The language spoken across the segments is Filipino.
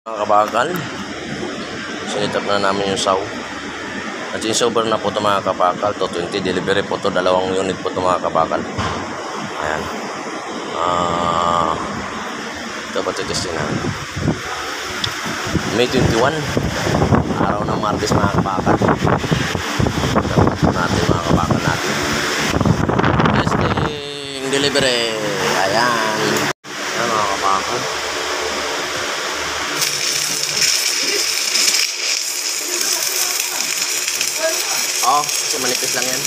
Mga kabagal, sinitap na namin yung saw. At sober na po ito mga kabagal. To 20 delivery po ito. 2 unit po ito mga kabagal. Ayan. Ito ba titestin namin? May 21. Araw ng Martes mga kabagal. Dapat natin mga kabagal natin. Testing delivery. Ayan. Ayan mga kabagal. Oh, kasi manipis lang yan.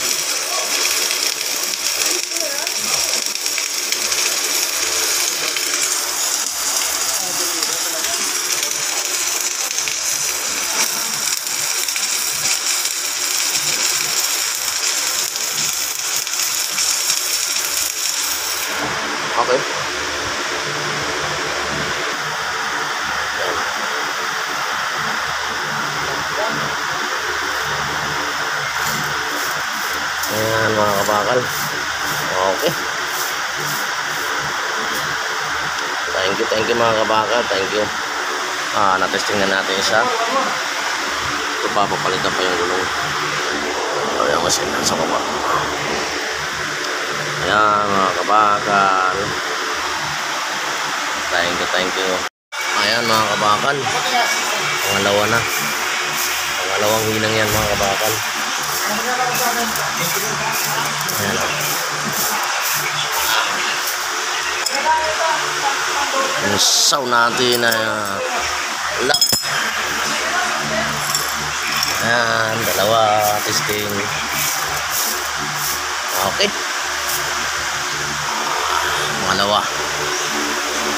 Okay. Ayan mga kabakal. Okay. Thank you mga kabakal. Thank you. Natesting na natin isa. Ito pa, papalitan pa yung gulong. Ayan kasi nasa baba. Ayan mga kabakal. Thank you. Ayan mga kabakal. Pangalawa na. Pangalawang hinang yan mga kabakal. Ayan. Yung saw natin na lock. Ayan, dalawa testing. Okay. Pangalawa.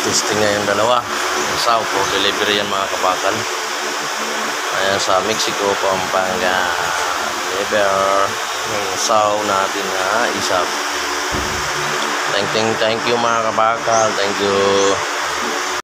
Testing nga yung dalawa. Yung saw for delivery yan mga kabakal. Ayan sa Mexico, Pampanga. Deliver yung saw natin na isa. Thank you mga kabakal. Thank you.